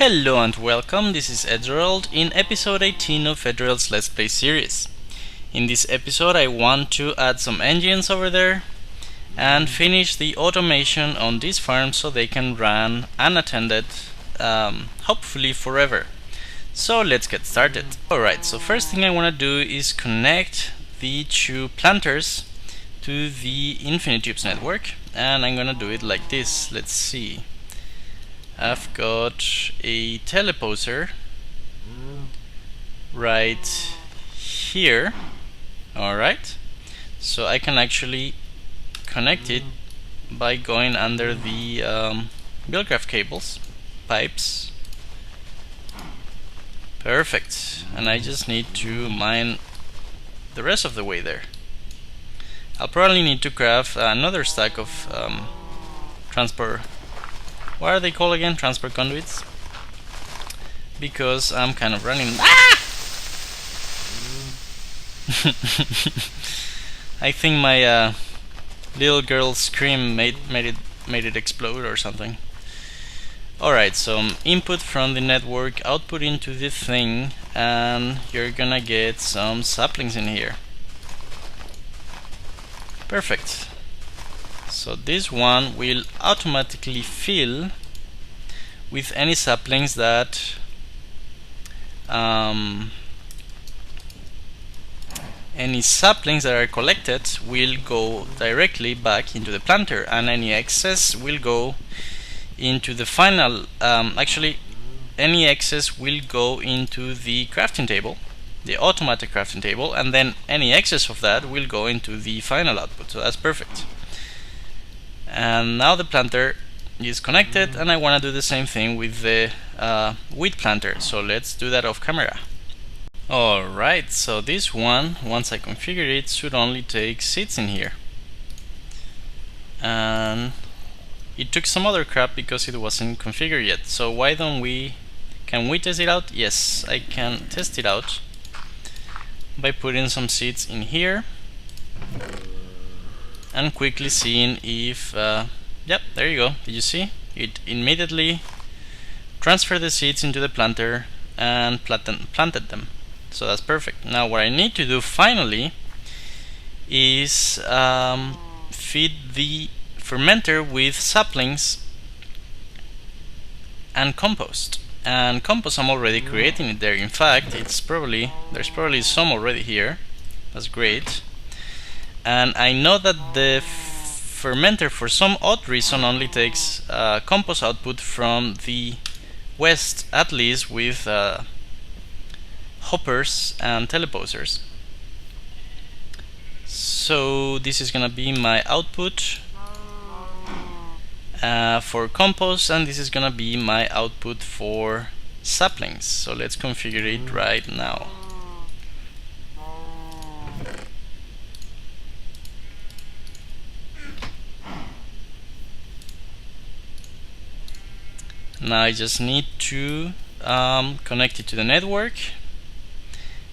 Hello and welcome, this is Edoreld in episode 18 of Edoreld's Let's Play series. In this episode I want to add some engines over there and finish the automation on this farm so they can run unattended, hopefully forever. So let's get started. Alright, so first thing I want to do is connect the two planters to the Infinitubes network, and I'm gonna do it like this. Let's see. I've got a teleposer right here. Alright, so I can actually connect it by going under the Buildcraft cables, pipes. Perfect, and I just need to mine the rest of the way there. I'll probably need to craft another stack of transport. What are they called again? Transport conduits? Because I'm kind of running. Ah! I think my little girl's scream made it explode or something. Alright, so input from the network, output into this thing, and you're gonna get some saplings in here. Perfect. So this one will automatically fill with any saplings that are collected will go directly back into the planter, and any excess will go into the final. Actually, any excess will go into the crafting table, the automatic crafting table, and then any excess of that will go into the final output. So that's perfect. And now the planter is connected, and I want to do the same thing with the wheat planter, so let's do that off camera. Alright, so this one, once I configure it, should only take seeds in here. And it took some other crap because it wasn't configured yet. So why don't we, can we test it out? Yes, I can test it out by putting some seeds in here and quickly seeing if yep, there you go. Did you see? It immediately transferred the seeds into the planter and planted them. So that's perfect. Now what I need to do finally is feed the fermenter with saplings and compost. And compost I'm already creating it there. In fact, there's probably some already here. That's great. And I know that the fermenter, for some odd reason, only takes compost output from the west, at least with hoppers and teleposers. So this is gonna be my output for compost, and this is gonna be my output for saplings. So let's configure it right now. Now I just need to connect it to the network,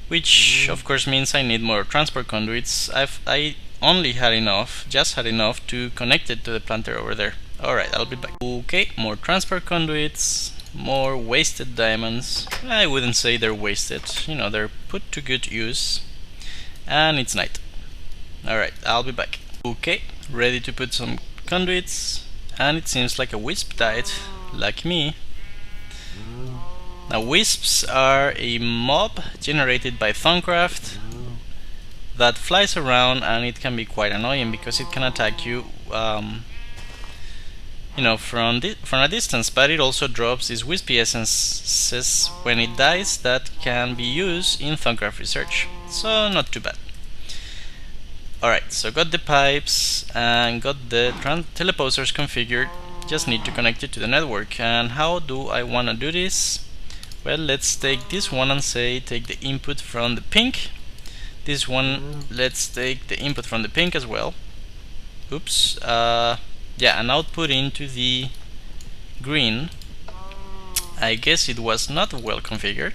which of course means I need more transport conduits. I only had enough, just had enough to connect it to the planter over there. Alright, I'll be back. Okay, more transport conduits, more wasted diamonds. I wouldn't say they're wasted, you know, they're put to good use. And it's night. Alright, I'll be back. Okay, ready to put some conduits, and it seems like a wisp died. Like me. Now wisps are a mob generated by Thaumcraft that flies around, and it can be quite annoying because it can attack you, you know, from a distance. But it also drops these wispy essences when it dies that can be used in Thaumcraft research. So not too bad. Alright, so got the pipes and got the teleposers configured. Just need to connect it to the network. And how do I want to do this? Well, let's take this one and say take the input from the pink. This one, let's take the input from the pink as well. Oops. Yeah, and output into the green. I guess it was not well configured.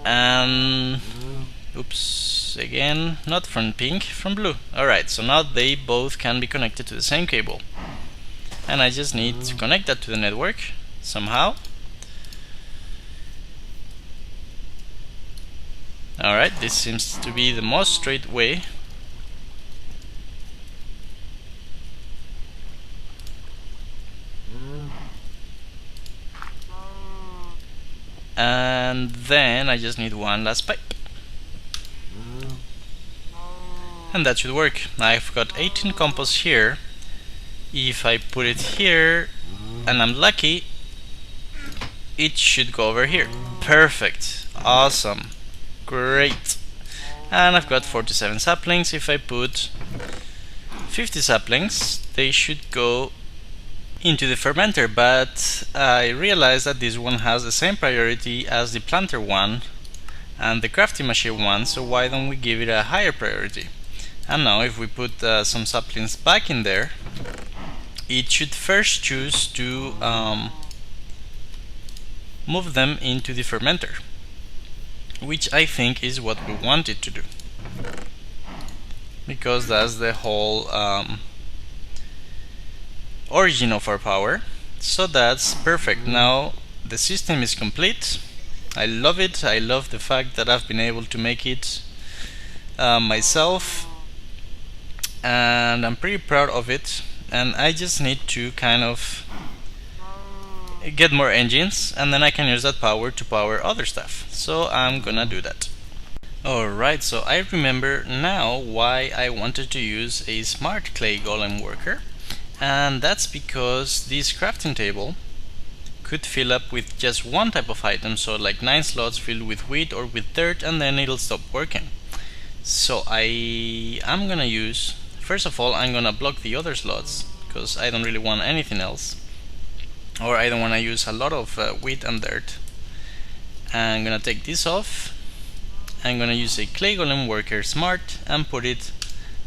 And oops, again, not from pink, from blue. Alright, so now they both can be connected to the same cable. and I just need to connect that to the network somehow. Alright, this seems to be the most straight way. And then I just need one last pipe. And that should work. I've got 18 compost here. If I put it here and I'm lucky, it should go over here. Perfect. Awesome. Great. And I've got 47 saplings. If I put 50 saplings, they should go into the fermenter, but I realized that this one has the same priority as the planter one and the crafting machine one, so why don't we give it a higher priority? And now if we put some saplings back in there, it should first choose to move them into the fermenter, which I think is what we want it to do, because that's the whole origin of our power. So that's perfect. Now the system is complete. I love it. I love the fact that I've been able to make it myself, and I'm pretty proud of it. And I just need to kind of get more engines, and then I can use that power to power other stuff. So I'm gonna do that. Alright, so I remember now why I wanted to use a smart clay golem worker, and that's because this crafting table could fill up with just one type of item, so like 9 slots filled with wheat or with dirt, and then it'll stop working. So I'm gonna use, first of all, I'm gonna block the other slots because I don't really want anything else, or I don't want to use a lot of wheat and dirt. I'm gonna take this off. I'm gonna use a clay golem worker smart and put it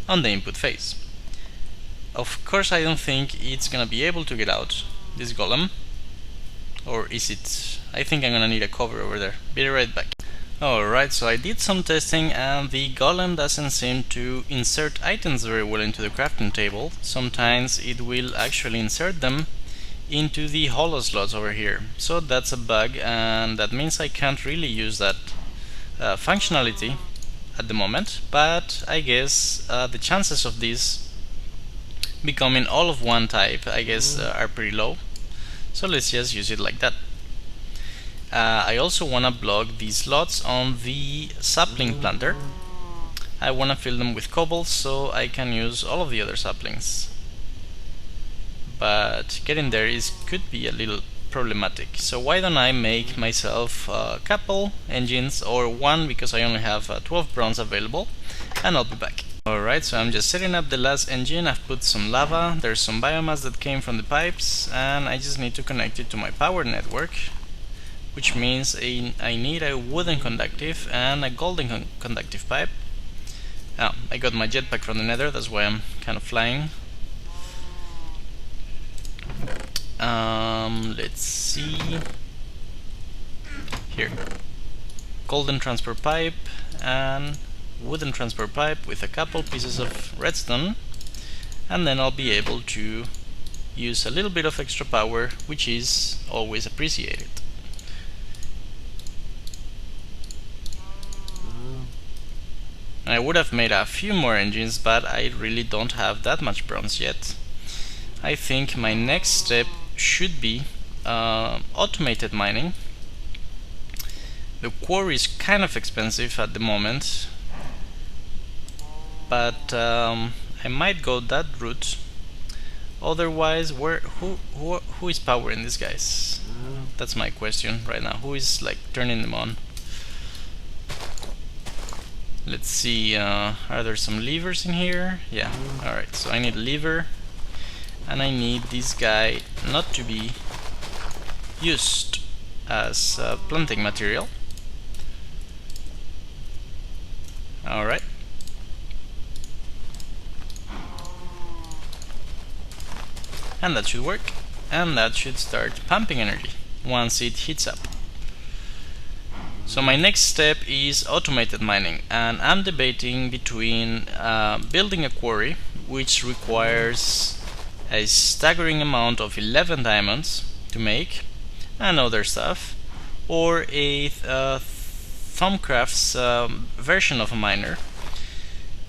on the input phase. Of course, I don't think it's gonna be able to get out, this golem. Or is it? I think I'm gonna need a cover over there. Be right back. Alright, so I did some testing and the golem doesn't seem to insert items very well into the crafting table. Sometimes it will actually insert them into the hollow slots over here. So that's a bug, and that means I can't really use that functionality at the moment, but I guess the chances of this becoming all of one type, I guess, are pretty low. So let's just use it like that. I also want to block these slots on the sapling planter. I want to fill them with cobble so I can use all of the other saplings. But getting there could be a little problematic. So why don't I make myself a couple engines, or one, because I only have 12 bronze available, and I'll be back. Alright, so I'm just setting up the last engine. I've put some lava, there's some biomass that came from the pipes, and I just need to connect it to my power network, which means I need a wooden conductive and a golden conductive pipe. I got my jetpack from the nether, that's why I'm kind of flying. Let's see. Here. Golden transport pipe and wooden transport pipe with a couple pieces of redstone, and then I'll be able to use a little bit of extra power, which is always appreciated. I would have made a few more engines, but I really don't have that much bronze yet. I think my next step should be automated mining. The quarry is kind of expensive at the moment, but I might go that route. Otherwise, who is powering these guys? That's my question right now. Who is like turning them on? Let's see, are there some levers in here? Yeah, alright, so I need a lever, and I need this guy not to be used as planting material. Alright. And that should work, and that should start pumping energy once it heats up. So my next step is automated mining, and I'm debating between building a quarry, which requires a staggering amount of 11 diamonds to make and other stuff, or a Thumbcraft's version of a miner,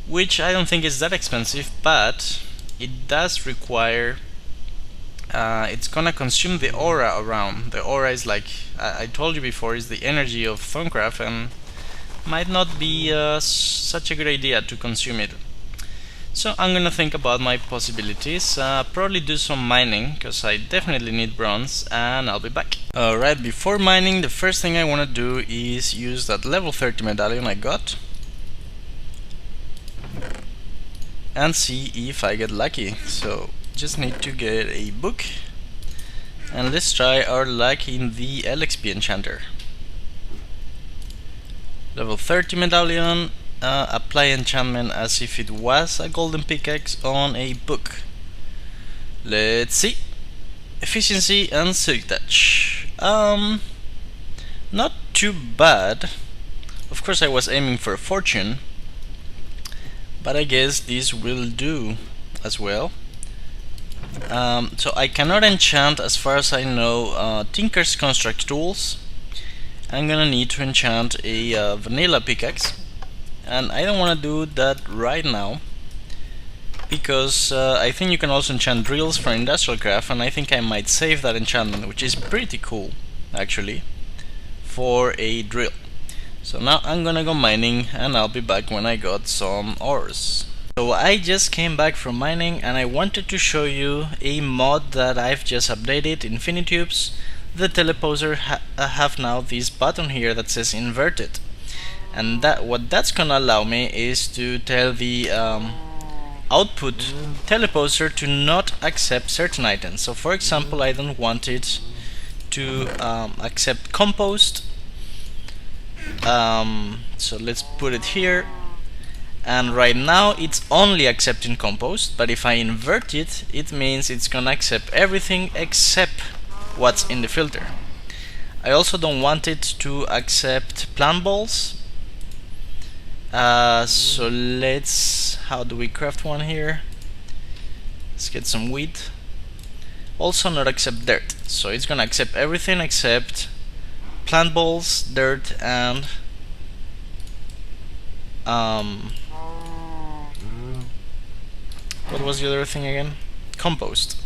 which I don't think is that expensive, but it does require it's gonna consume the aura around. The aura is like I told you before, is the energy of Thumbcraft, and might not be such a good idea to consume it. So I'm gonna think about my possibilities, probably do some mining, because I definitely need bronze, and I'll be back. Alright, before mining, the first thing I wanna do is use that level 30 medallion I got and see if I get lucky. So just need to get a book, and let's try our luck in the LXP enchanter. Level 30 medallion, apply enchantment as if it was a golden pickaxe on a book. Let's see. Efficiency and silk touch. Not too bad. Of course I was aiming for a fortune, but I guess this will do as well. So I cannot enchant, as far as I know, Tinker's Construct tools. I'm gonna need to enchant a vanilla pickaxe, and I don't want to do that right now, because I think you can also enchant drills for industrial craft, and I think I might save that enchantment, which is pretty cool actually, for a drill. So now I'm gonna go mining, and I'll be back when I got some ores. So I just came back from mining, and I wanted to show you a mod that I've just updated, Infinitubes. The teleposer have now this button here that says inverted, and what that's gonna allow me is to tell the output teleposer to not accept certain items. So for example, I don't want it to accept compost, so let's put it here, and right now it's only accepting compost, but if I invert it, it means it's gonna accept everything except what's in the filter. I also don't want it to accept plant balls, so how do we craft one here? Let's get some wheat. Also not accept dirt, so it's gonna accept everything except plant balls, dirt, and what was the other thing again? Compost.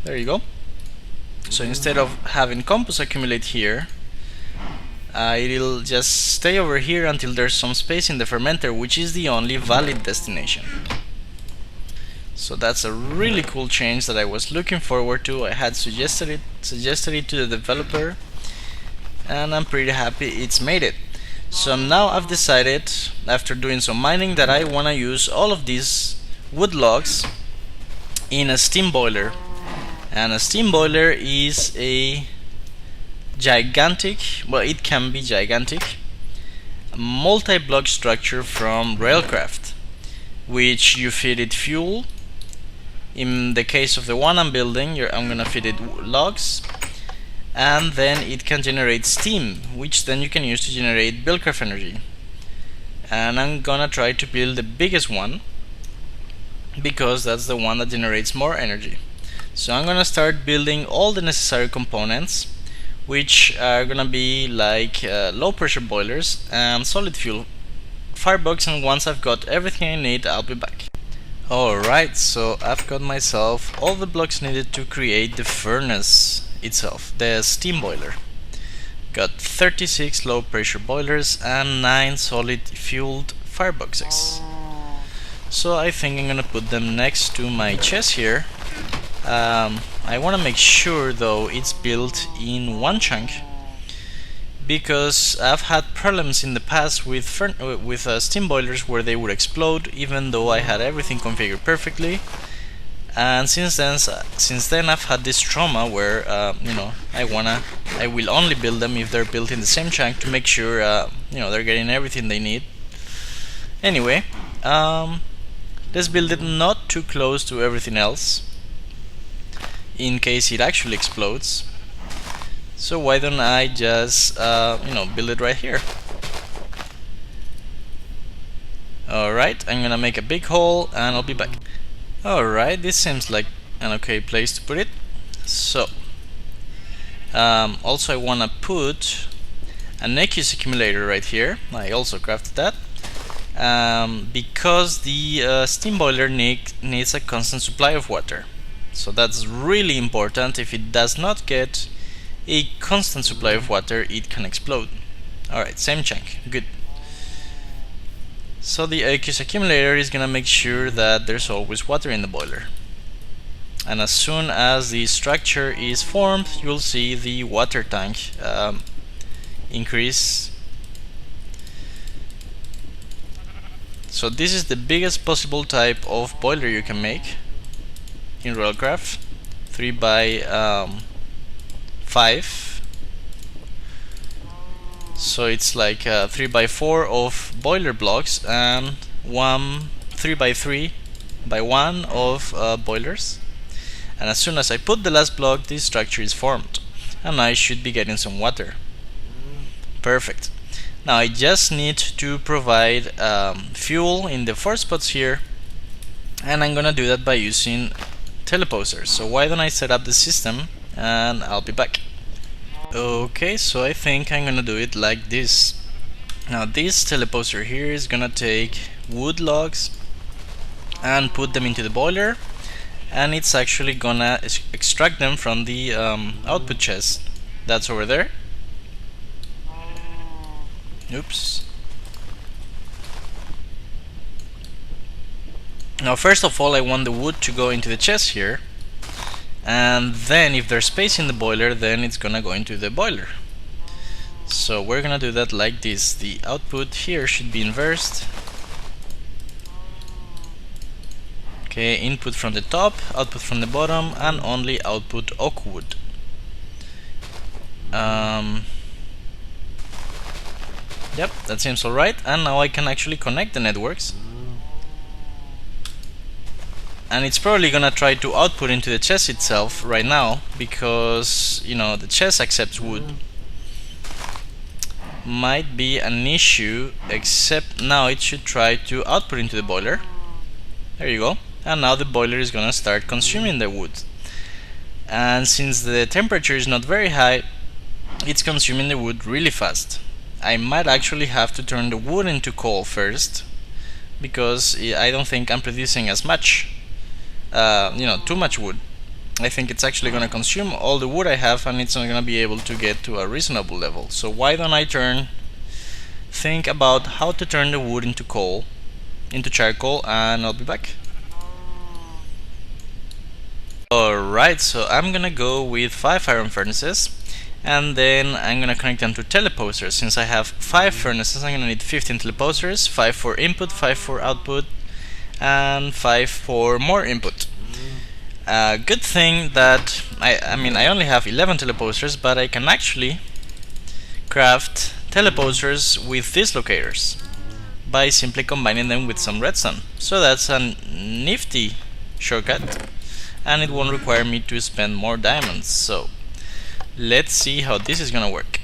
There you go. So instead of having compost accumulate here, it'll just stay over here until there's some space in the fermenter, which is the only valid destination. So that's a really cool change that I was looking forward to. I had suggested it to the developer, and I'm pretty happy it's made it. So now I've decided, after doing some mining, that I want to use all of these wood logs in a steam boiler. And a steam boiler is a gigantic, well, it can be gigantic, multi-block structure from Railcraft, which you feed it fuel. In the case of the one I'm building, I'm gonna feed it logs, and then it can generate steam, which then you can use to generate Buildcraft energy. And I'm gonna try to build the biggest one, because that's the one that generates more energy. So I'm gonna start building all the necessary components, which are gonna be like low pressure boilers and solid fuel firebox, and once I've got everything I need, I'll be back. Alright, so I've got myself all the blocks needed to create the furnace itself, the steam boiler. Got 36 low pressure boilers and 9 solid fueled fireboxes. So I think I'm gonna put them next to my chest here. I want to make sure though it's built in one chunk, because I've had problems in the past with steam boilers where they would explode even though I had everything configured perfectly. And since then I've had this trauma where I will only build them if they're built in the same chunk to make sure they're getting everything they need. Anyway, let's build it not too close to everything else, in case it actually explodes. So why don't I just build it right here. Alright, I'm gonna make a big hole and I'll be back. Alright, this seems like an okay place to put it. So also I want to put an aqueous accumulator right here. I also crafted that because the steam boiler needs a constant supply of water. So that's really important. If it does not get a constant supply of water, it can explode. Alright, same chunk, good. So the aqueous accumulator is gonna make sure that there's always water in the boiler. And as soon as the structure is formed, you'll see the water tank increase. So this is the biggest possible type of boiler you can make in Railcraft, 3 by 5. So it's like 3 by 4 of boiler blocks and 3 by 3 by 1 of boilers. And as soon as I put the last block, this structure is formed, and I should be getting some water. Perfect. Now I just need to provide fuel in the 4 spots here, and I'm gonna do that by using teleposers. So why don't I set up the system and I'll be back. Okay, so I think I'm gonna do it like this. Now this teleposer here is gonna take wood logs and put them into the boiler, and it's actually gonna extract them from the output chest that's over there. Oops. Now first of all I want the wood to go into the chest here, and then if there's space in the boiler, then it's gonna go into the boiler. So we're gonna do that like this. The output here should be inversed. Okay, input from the top, output from the bottom, and only output oak wood. Yep, that seems alright, and now I can actually connect the networks. And it's probably gonna try to output into the chest itself right now, because, you know, the chest accepts wood. Might be an issue, except now it should try to output into the boiler. There you go. And now the boiler is gonna start consuming the wood. And since the temperature is not very high, it's consuming the wood really fast. I might actually have to turn the wood into coal first, because I don't think I'm producing as much, too much wood. I think it's actually gonna consume all the wood I have, and it's not gonna be able to get to a reasonable level. So why don't I think about how to turn the wood into coal, into charcoal, and I'll be back. Alright, so I'm gonna go with 5 iron furnaces, and then I'm gonna connect them to teleposers. Since I have 5 furnaces, I'm gonna need 15 teleposers, 5 for input, 5 for output, and 5 for more input. Good thing that I only have 11 teleposers, but I can actually craft teleposers with these locators by simply combining them with some redstone. So that's a nifty shortcut, and it won't require me to spend more diamonds. So let's see how this is gonna work.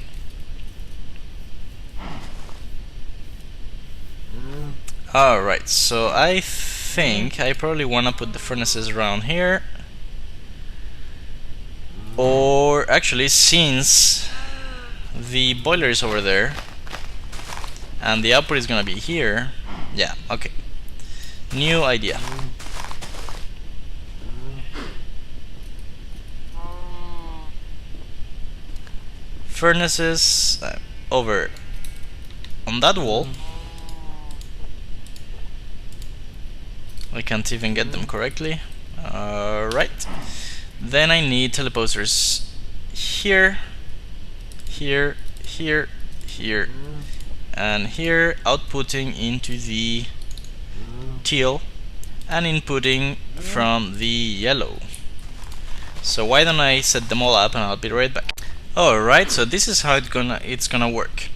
Alright, so I think I probably wanna put the furnaces around here, or actually, since the boiler is over there and the output is gonna be here, yeah, okay, new idea. Furnaces over on that wall. I can't even get them correctly. Alright, then I need teleposers here, here, here, here, and here, outputting into the teal and inputting from the yellow. So why don't I set them all up and I'll be right back. Alright, so this is how it's gonna work.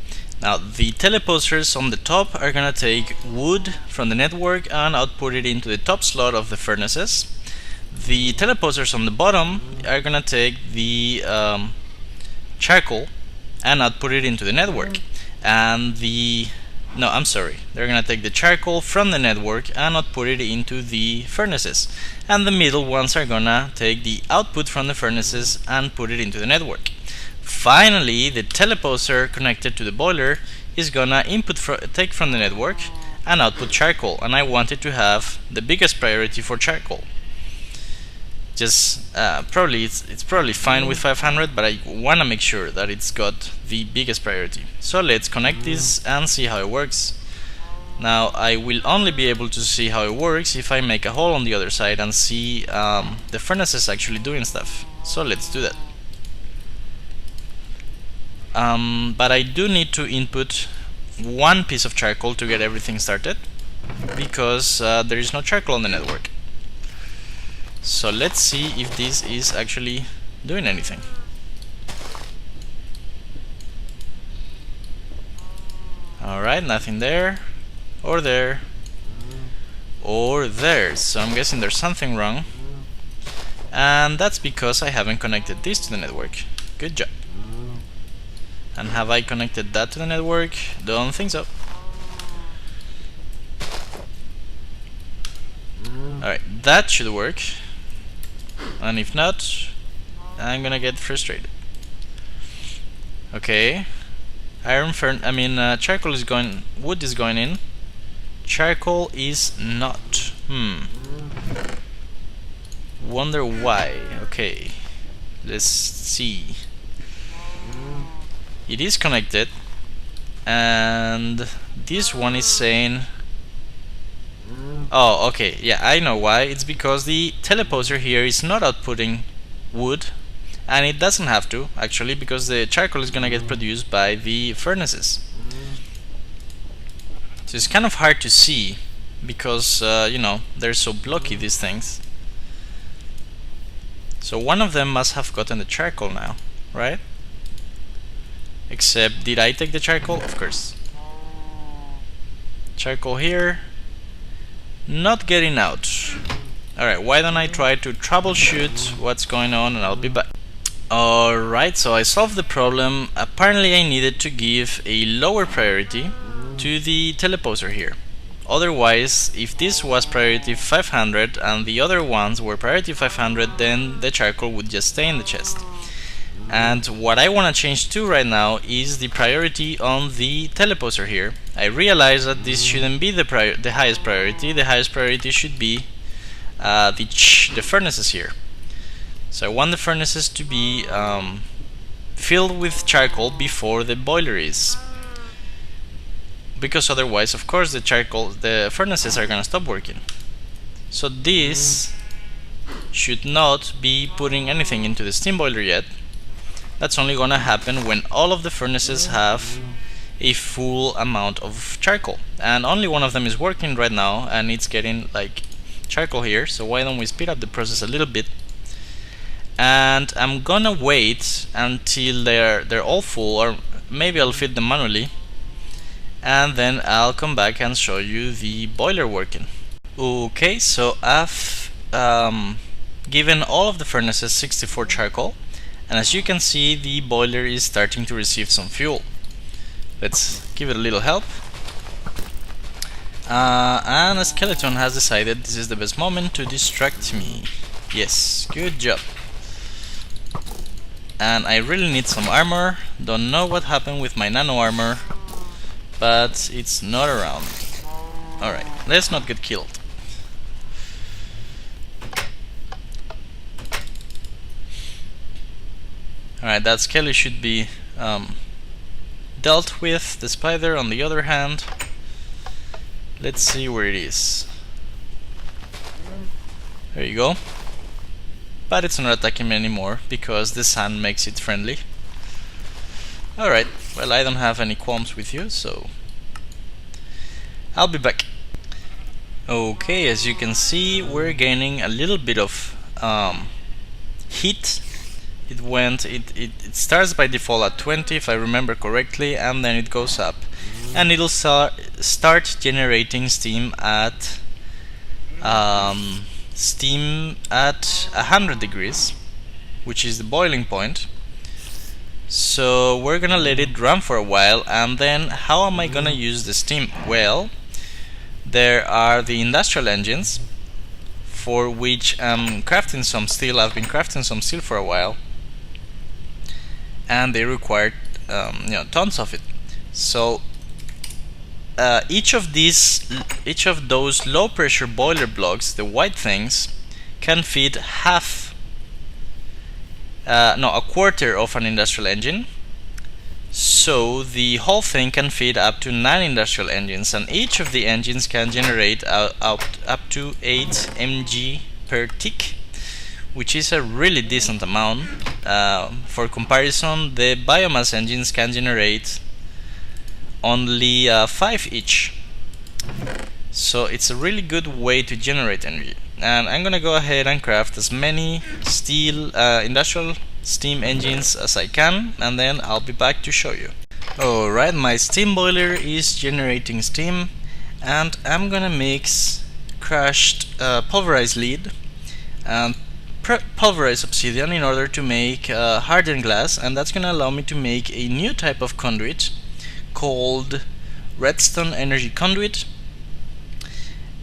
Now the teleposers on the top are gonna take wood from the network and output it into the top slot of the furnaces. The teleposers on the bottom are gonna take the charcoal and output it into the network. And the No, I'm sorry. They're gonna take the charcoal from the network and not put it into the furnaces. And the middle ones are gonna take the output from the furnaces and put it into the network. Finally, the teleposer connected to the boiler is gonna take from the network and output charcoal. And I want it to have the biggest priority for charcoal. Just probably it's probably fine with 500, but I want to make sure that it's got the biggest priority. So let's connect this and see how it works. Now I will only be able to see how it works if I make a hole on the other side and see the furnaces actually doing stuff. So let's do that. But I do need to input one piece of charcoal to get everything started, because there is no charcoal on the network. So let's see if this is actually doing anything. Alright, nothing there, or there, or there. So I'm guessing there's something wrong. And that's because I haven't connected this to the network. Good job. And have I connected that to the network? Don't think so. Alright, that should work. And if not, I'm gonna get frustrated. Okay, charcoal is going, wood is going in. Charcoal is not. Wonder why. Okay, let's see. It is connected, and this one is saying, oh, okay, yeah, I know why. It's because the teleposer here is not outputting wood, and it doesn't have to, actually, because the charcoal is gonna get produced by the furnaces. So it's kind of hard to see, because, you know, they're so blocky, these things. So one of them must have gotten the charcoal now, right? Except, did I take the charcoal? Of course. Charcoal here. Not getting out. Alright, why don't I try to troubleshoot what's going on, and I'll be back. Alright, so I solved the problem. Apparently I needed to give a lower priority to the teleposer here. Otherwise, if this was priority 500 and the other ones were priority 500, then the charcoal would just stay in the chest. And what I want to change to right now is the priority on the teleposer here. I realize that this shouldn't be the highest priority. The highest priority should be the furnaces here. So I want the furnaces to be filled with charcoal before the boiler is, because otherwise, of course, the furnaces are gonna stop working. So this should not be putting anything into the steam boiler yet. That's only gonna happen when all of the furnaces have a full amount of charcoal, and only one of them is working right now, and it's getting like charcoal here. So why don't we speed up the process a little bit, and I'm gonna wait until they're all full, or maybe I'll feed them manually, and then I'll come back and show you the boiler working. Okay, so I've given all of the furnaces 64 charcoal, and as you can see, the boiler is starting to receive some fuel. Let's give it a little help. And a skeleton has decided this is the best moment to distract me. Yes, good job. And I really need some armor. Don't know what happened with my nano armor, but it's not around. Alright, let's not get killed. Alright, that skelly should be dealt with. The spider, on the other hand, let's see where it is. There you go. But it's not attacking me anymore because the sun makes it friendly. Alright, well, I don't have any qualms with you, so I'll be back. Okay, as you can see, we're gaining a little bit of heat. It starts by default at 20, if I remember correctly, and then it goes up, and it'll start generating steam at 100 degrees, which is the boiling point. So we're gonna let it run for a while, and then how am I gonna use the steam? Well, there are the industrial engines for which I'm crafting some steel. I've been crafting some steel for a while, and they require tons of it. So each of those low pressure boiler blocks, the white things, can feed a quarter of an industrial engine. So the whole thing can feed up to 9 industrial engines, and each of the engines can generate up to 8 mg per tick, which is a really decent amount. For comparison, the biomass engines can generate only 5 each. So it's a really good way to generate energy. And I'm gonna go ahead and craft as many industrial steam engines as I can, and then I'll be back to show you. Alright, my steam boiler is generating steam, and I'm gonna mix crushed pulverized lead and pulverized obsidian in order to make hardened glass, and that's gonna allow me to make a new type of conduit called redstone energy conduit.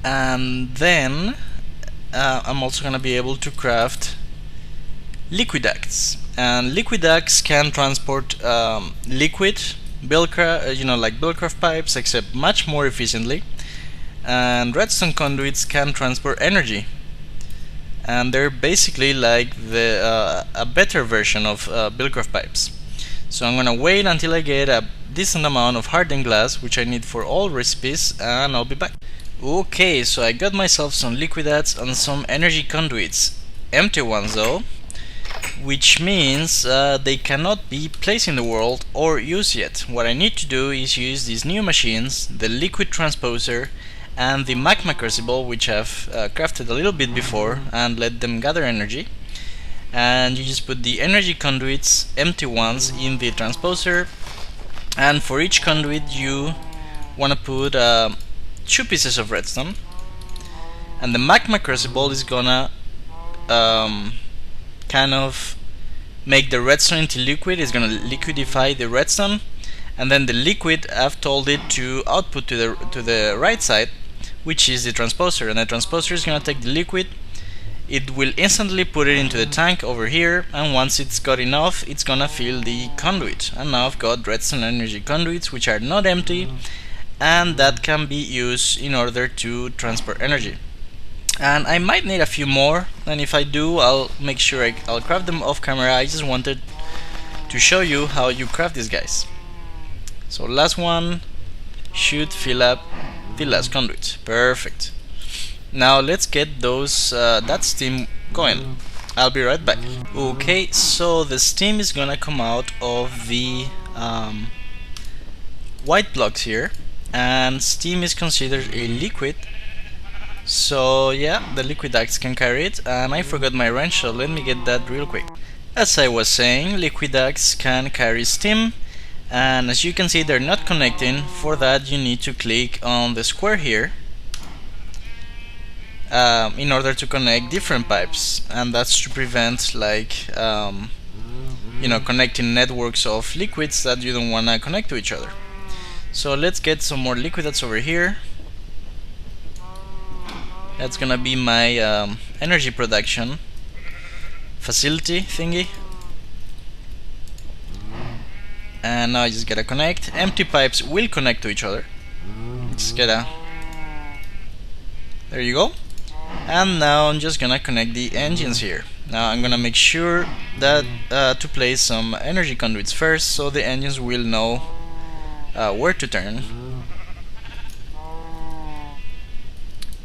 And then I'm also gonna be able to craft liquid ducts, and liquid ducts can transport liquid like Buildcraft pipes, except much more efficiently. And redstone conduits can transport energy, and they're basically like a better version of Buildcraft pipes. So I'm gonna wait until I get a decent amount of hardened glass, which I need for all recipes, and I'll be back. Okay, so I got myself some liquid ducts and some energy conduits, empty ones though, which means they cannot be placed in the world or used yet. What I need to do is use these new machines, the liquid transposer and the magma crucible, which I've crafted a little bit before, and let them gather energy. And you just put the energy conduits, empty ones, in the transposer, and for each conduit you want to put 2 pieces of redstone, and the magma crucible is gonna kind of make the redstone into liquid. It's gonna liquidify the redstone, and then the liquid, I've told it to output to the right side, which is the transposer, and the transposer is gonna take the liquid. It will instantly put it into the tank over here, and once it's got enough, it's gonna fill the conduit. And now I've got redstone energy conduits, which are not empty, and that can be used in order to transport energy. And I might need a few more, and if I do, I'll make sure I'll craft them off camera. I just wanted to show you how you craft these guys. So last one should fill up the last conduit. Perfect. Now let's get that steam going. I'll be right back. Okay, so the steam is gonna come out of the white blocks here, and steam is considered a liquid. So yeah, the liquid ducts can carry it, and I forgot my wrench, so let me get that real quick. As I was saying, liquid ducts can carry steam, and as you can see, they're not connecting. For that, you need to click on the square here in order to connect different pipes, and that's to prevent connecting networks of liquids that you don't want to connect to each other. So let's get some more liquid ducts over here. That's gonna be my energy production facility thingy. And now I just gotta connect. Empty pipes will connect to each other. Just gotta. There you go. And now I'm just gonna connect the engines here. Now I'm gonna make sure that to place some energy conduits first, so the engines will know where to turn.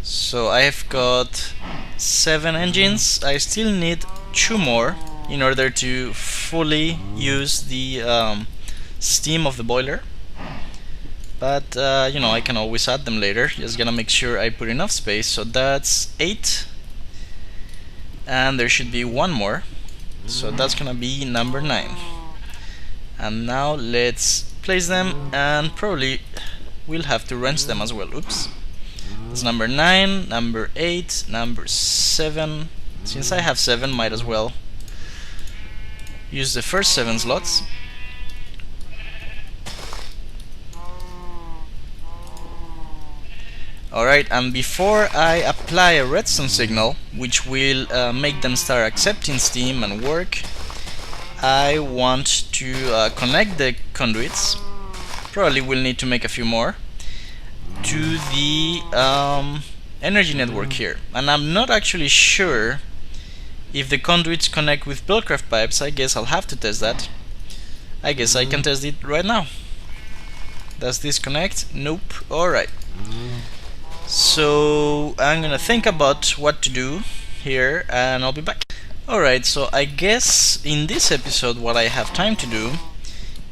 So I have got 7 engines. I still need 2 more in order to fully use the steam of the boiler. But I can always add them later. Just gonna make sure I put enough space. So that's 8, and there should be 1 more. So that's gonna be number 9. And now let's place them, and probably we'll have to wrench them as well. Oops. It's number 9, number 8, number 7. Since I have 7, might as well use the first 7 slots. Alright, and before I apply a redstone signal, which will make them start accepting steam and work, I want to connect the conduits. Probably will need to make a few more to the energy network here, and I'm not actually sure if the conduits connect with buildcraft pipes. I guess I'll have to test that. I guess I can test it right now. Does this connect? Nope. Alright, so I'm gonna think about what to do here and I'll be back. Alright, so I guess in this episode what I have time to do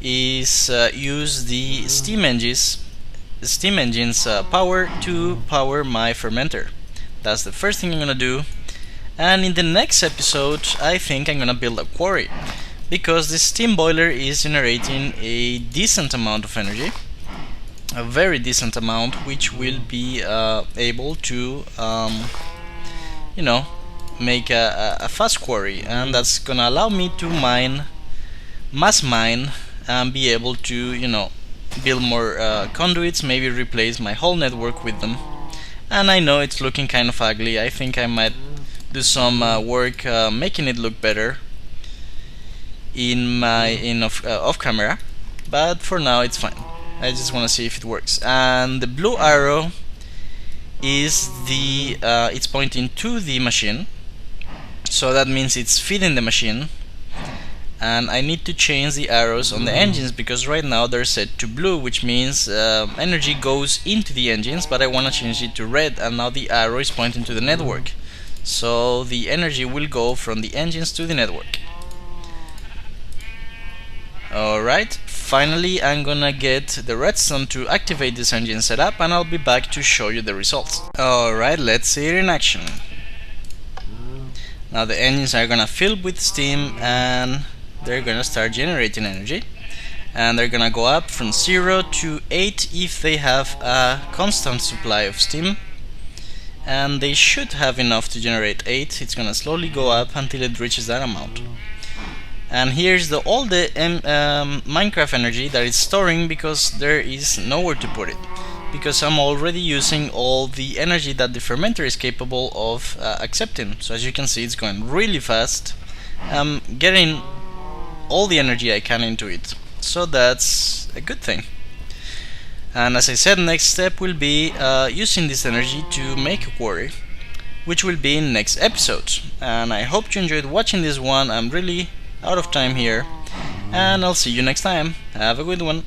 is use the steam engines power to power my fermenter. That's the first thing I'm gonna do. And in the next episode I think I'm gonna build a quarry, because the steam boiler is generating a decent amount of energy, a very decent amount, which will be able to you know, make a fast quarry, and that's gonna allow me to mass mine and be able to, you know, build more conduits, maybe replace my whole network with them. And I know it's looking kind of ugly. I think I might do some work making it look better in off camera, but for now it's fine. I just want to see if it works. And the blue arrow is the it's pointing to the machine, so that means it's feeding the machine. And I need to change the arrows on the engines, because right now they're set to blue, which means energy goes into the engines, but I want to change it to red, and now the arrow is pointing to the network, so the energy will go from the engines to the network. Alright, finally I'm gonna get the redstone to activate this engine setup, and I'll be back to show you the results. Alright, let's see it in action. Now the engines are gonna fill with steam and they're gonna start generating energy, and they're gonna go up from 0 to 8 if they have a constant supply of steam, and they should have enough to generate 8. It's gonna slowly go up until it reaches that amount. And here's all the Minecraft energy that it's storing, because there is nowhere to put it, because I'm already using all the energy that the fermenter is capable of accepting. So as you can see, it's going really fast. I'm getting all the energy I can into it, so that's a good thing. And as I said, next step will be using this energy to make a quarry, which will be in next episode. And I hope you enjoyed watching this one. I'm really out of time here, and I'll see you next time. Have a good one.